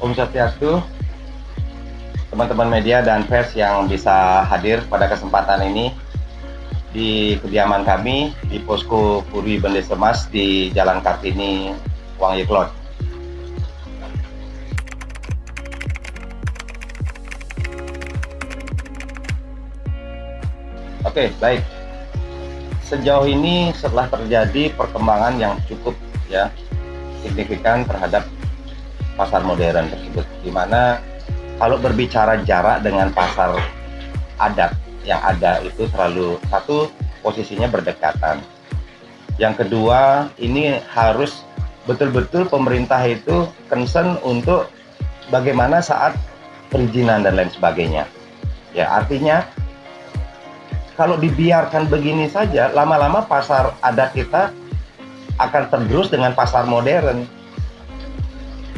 Om Swastiastu, teman-teman media dan pers yang bisa hadir pada kesempatan ini di kediaman kami di Posko Puri Bendesemas di Jalan Kartini, Wangyeklot. Oke, baik. Sejauh ini setelah terjadi perkembangan yang cukup signifikan terhadap pasar modern tersebut, di mana kalau berbicara jarak dengan pasar adat yang ada itu satu, posisinya berdekatan. Yang kedua, ini harus betul-betul pemerintah itu concern untuk bagaimana saat perizinan dan lain sebagainya. Ya, artinya kalau dibiarkan begini saja, lama-lama pasar adat kita akan tergerus dengan pasar modern.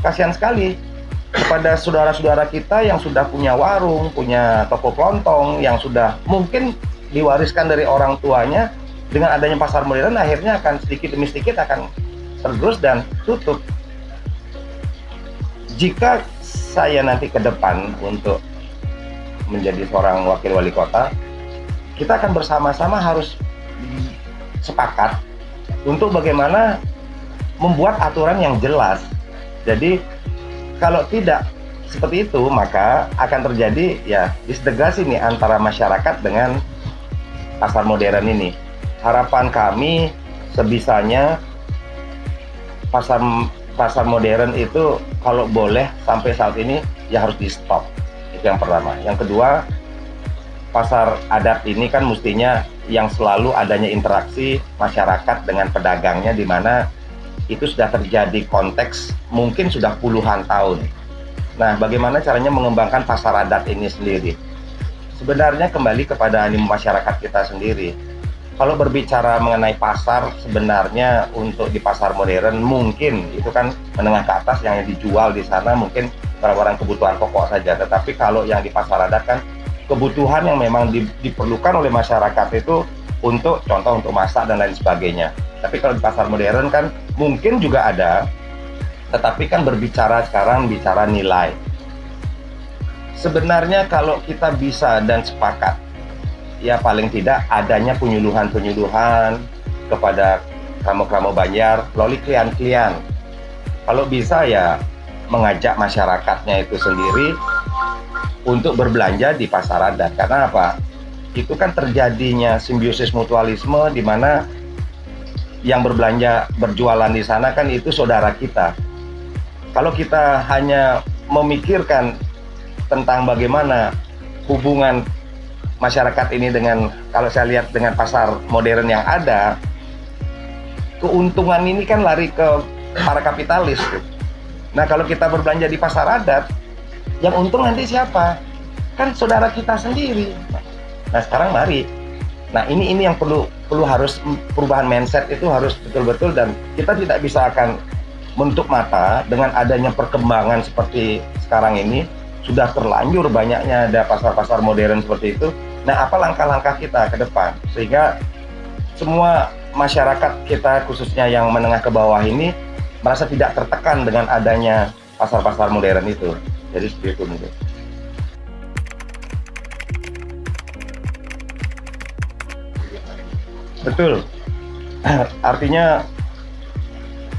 Kasihan sekali kepada saudara-saudara kita yang sudah punya warung, punya toko kelontong, yang sudah mungkin diwariskan dari orang tuanya. Dengan adanya pasar modern, akhirnya akan sedikit demi sedikit akan tergerus dan tutup. Jika saya nanti ke depan untuk menjadi seorang wakil wali kota, kita akan bersama-sama harus sepakat untuk bagaimana membuat aturan yang jelas. Jadi kalau tidak seperti itu, maka akan terjadi disintegrasi nih antara masyarakat dengan pasar modern ini. Harapan kami sebisanya pasar modern itu kalau boleh sampai saat ini ya harus di stop. Itu yang pertama. Yang kedua, pasar adat ini kan mestinya yang selalu adanya interaksi masyarakat dengan pedagangnya, di mana itu sudah terjadi konteks mungkin sudah puluhan tahun. Nah, bagaimana caranya mengembangkan pasar adat ini sendiri? Sebenarnya kembali kepada animo masyarakat kita sendiri. Kalau berbicara mengenai pasar, sebenarnya untuk di pasar modern mungkin itu kan menengah ke atas, yang dijual di sana mungkin barang-barang kebutuhan pokok saja. Tetapi kalau yang di pasar adat kan kebutuhan yang memang diperlukan oleh masyarakat itu untuk contoh untuk masak dan lain sebagainya. Tapi kalau di pasar modern kan mungkin juga ada, tetapi kan berbicara sekarang bicara nilai. Sebenarnya kalau kita bisa dan sepakat, ya paling tidak adanya penyuluhan-penyuluhan kepada kramo-kramo Banjar melalui klien-klien. Kalau bisa ya mengajak masyarakatnya itu sendiri untuk berbelanja di pasar adat. Karena apa? Itu kan terjadinya simbiosis mutualisme, di mana yang berbelanja, berjualan di sana kan itu saudara kita. Kalau kita hanya memikirkan tentang bagaimana hubungan masyarakat ini dengan, kalau saya lihat dengan pasar modern yang ada, keuntungan ini kan lari ke para kapitalis. Nah, kalau kita berbelanja di pasar adat, yang untung nanti siapa? Kan saudara kita sendiri. Nah, sekarang mari. Nah, ini yang perlu harus perubahan mindset itu harus betul-betul, dan kita tidak bisa akan menutup mata dengan adanya perkembangan seperti sekarang ini. Sudah terlanjur banyaknya ada pasar-pasar modern seperti itu. Nah, apa langkah-langkah kita ke depan sehingga semua masyarakat kita, khususnya yang menengah ke bawah ini, merasa tidak tertekan dengan adanya pasar-pasar modern itu. Jadi seperti itu mungkin. Betul. Artinya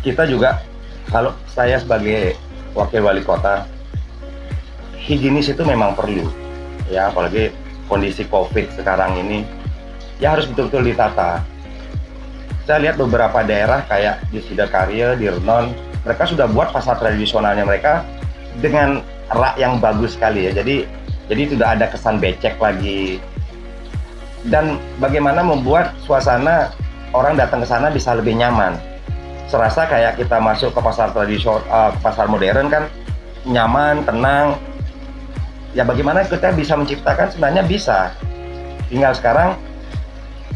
kita juga, kalau saya sebagai wakil wali kota, higienis itu memang perlu. Ya, apalagi kondisi COVID sekarang ini, ya harus betul-betul ditata. Saya lihat beberapa daerah kayak di Sidakarya, di Renon, mereka sudah buat pasar tradisionalnya mereka dengan rak yang bagus sekali ya. Jadi tidak ada kesan becek lagi. Dan bagaimana membuat suasana orang datang ke sana bisa lebih nyaman. Serasa kayak kita masuk ke pasar tradisional, pasar modern kan nyaman, tenang. Ya bagaimana kita bisa menciptakan? Sebenarnya bisa. Tinggal sekarang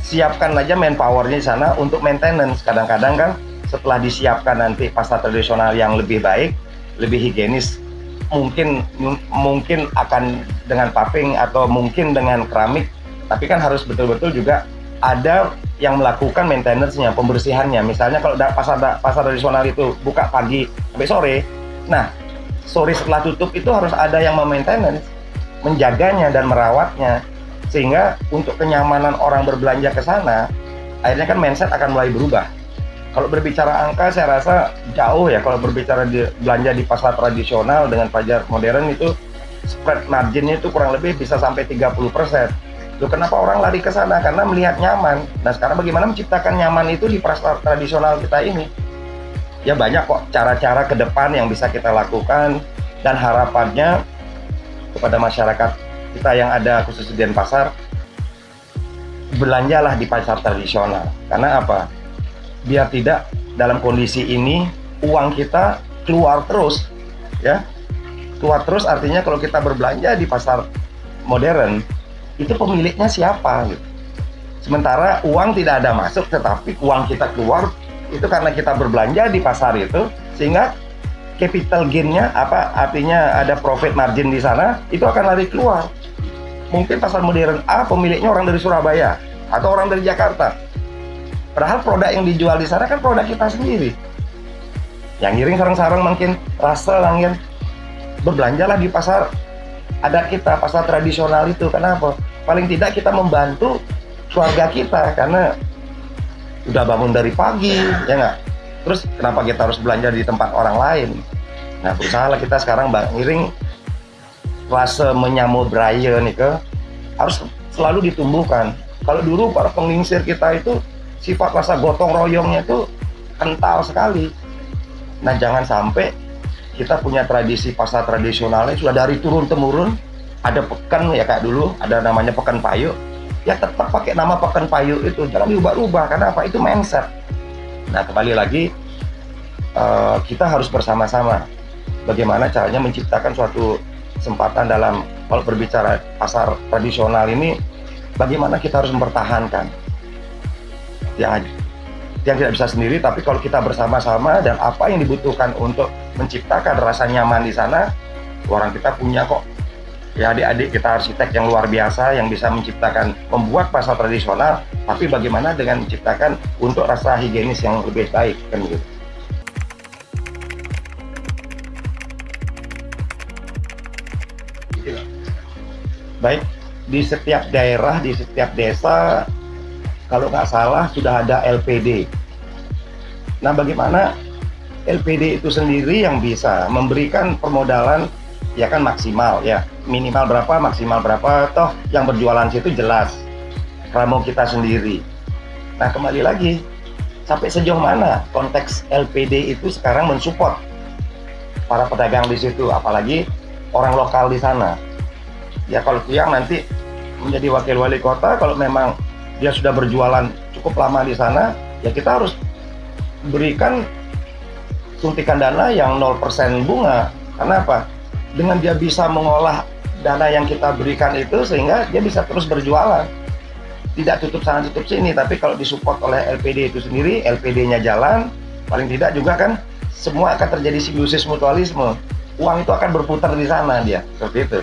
siapkan aja manpowernya di sana untuk maintenance. Kadang-kadang kan setelah disiapkan nanti pasar tradisional yang lebih baik, lebih higienis, mungkin akan dengan paving atau mungkin dengan keramik. Tapi kan harus betul-betul juga ada yang melakukan maintenance-nya, pembersihannya. Misalnya kalau pasar tradisional itu buka pagi sampai sore, nah sore setelah tutup itu harus ada yang memaintenance, menjaganya dan merawatnya, sehingga untuk kenyamanan orang berbelanja ke sana, akhirnya kan mindset akan mulai berubah. Kalau berbicara angka, saya rasa jauh ya kalau berbicara belanja di pasar tradisional dengan pasar modern itu spread marginnya itu kurang lebih bisa sampai 30%. Loh, kenapa orang lari ke sana? Karena melihat nyaman. Nah, sekarang bagaimana menciptakan nyaman itu di pasar tradisional kita ini? Ya banyak kok cara-cara ke depan yang bisa kita lakukan, dan harapannya kepada masyarakat kita yang ada khusus di Denpasar, belanjalah di pasar tradisional. Karena apa? Biar tidak dalam kondisi ini uang kita keluar terus, ya. Keluar terus artinya kalau kita berbelanja di pasar modern, itu pemiliknya siapa gitu. Sementara uang tidak ada masuk, tetapi uang kita keluar itu karena kita berbelanja di pasar itu, sehingga capital gain-nya apa, artinya ada profit margin di sana, itu akan lari keluar. Mungkin pasar modern A pemiliknya orang dari Surabaya atau orang dari Jakarta, padahal produk yang dijual di sana kan produk kita sendiri. Yang ngiring sarang-sarang makin rasa langit, berbelanjalah di pasar ada kita, pasar tradisional itu. Kenapa? Paling tidak kita membantu keluarga kita, karena udah bangun dari pagi, ya nggak? Terus kenapa kita harus belanja di tempat orang lain? Nah, berusaha kita sekarang ngiring rasa menyambut beraya nih ke harus selalu ditumbuhkan. Kalau dulu para pengingsir kita itu sifat rasa gotong royongnya itu kental sekali. Nah, jangan sampai kita punya tradisi pasar tradisionalnya sudah dari turun temurun. Ada pekan ya kayak dulu ada namanya pekan payu, ya tetap pakai nama pekan payu itu, jangan diubah-ubah. Karena apa? Itu mindset. Nah, kembali lagi kita harus bersama-sama bagaimana caranya menciptakan suatu kesempatan dalam, kalau berbicara pasar tradisional ini, bagaimana kita harus mempertahankan yang tidak bisa sendiri, tapi kalau kita bersama-sama dan apa yang dibutuhkan untuk menciptakan rasa nyaman di sana, orang kita punya kok. Ya adik-adik kita arsitek yang luar biasa yang bisa menciptakan, membuat pasar tradisional, tapi bagaimana dengan menciptakan untuk rasa higienis yang lebih baik, kan gitu. Baik, di setiap daerah, di setiap desa, kalau nggak salah sudah ada LPD. Nah, bagaimana LPD itu sendiri yang bisa memberikan permodalan ya kan maksimal ya, minimal berapa, maksimal berapa, toh yang berjualan situ jelas ramo kita sendiri. Nah, kembali lagi, sampai sejauh mana konteks LPD itu sekarang mensupport para pedagang di situ, apalagi orang lokal di sana. Ya kalau Tiang nanti menjadi wakil wali kota, kalau memang dia sudah berjualan cukup lama di sana, ya kita harus berikan suntikan dana yang 0% bunga. Karena apa? Dengan dia bisa mengolah dana yang kita berikan itu, sehingga dia bisa terus berjualan. Tidak tutup sana tutup sini, tapi kalau disupport oleh LPD itu sendiri, LPD-nya jalan, paling tidak juga kan semua akan terjadi simbiosis mutualisme. Uang itu akan berputar di sana dia, seperti itu.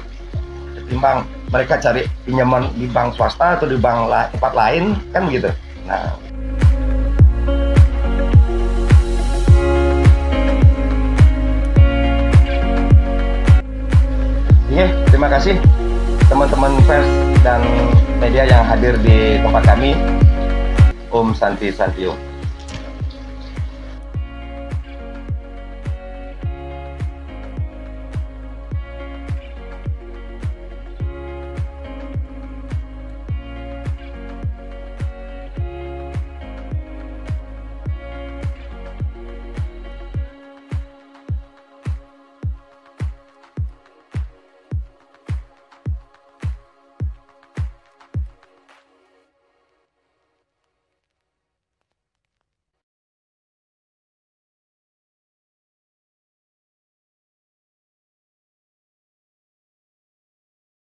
Ketimbang mereka cari pinjaman di bank swasta atau di bank tempat lain, kan begitu. Nah, terima kasih teman-teman pers dan media yang hadir di tempat kami. Om Santi Santio.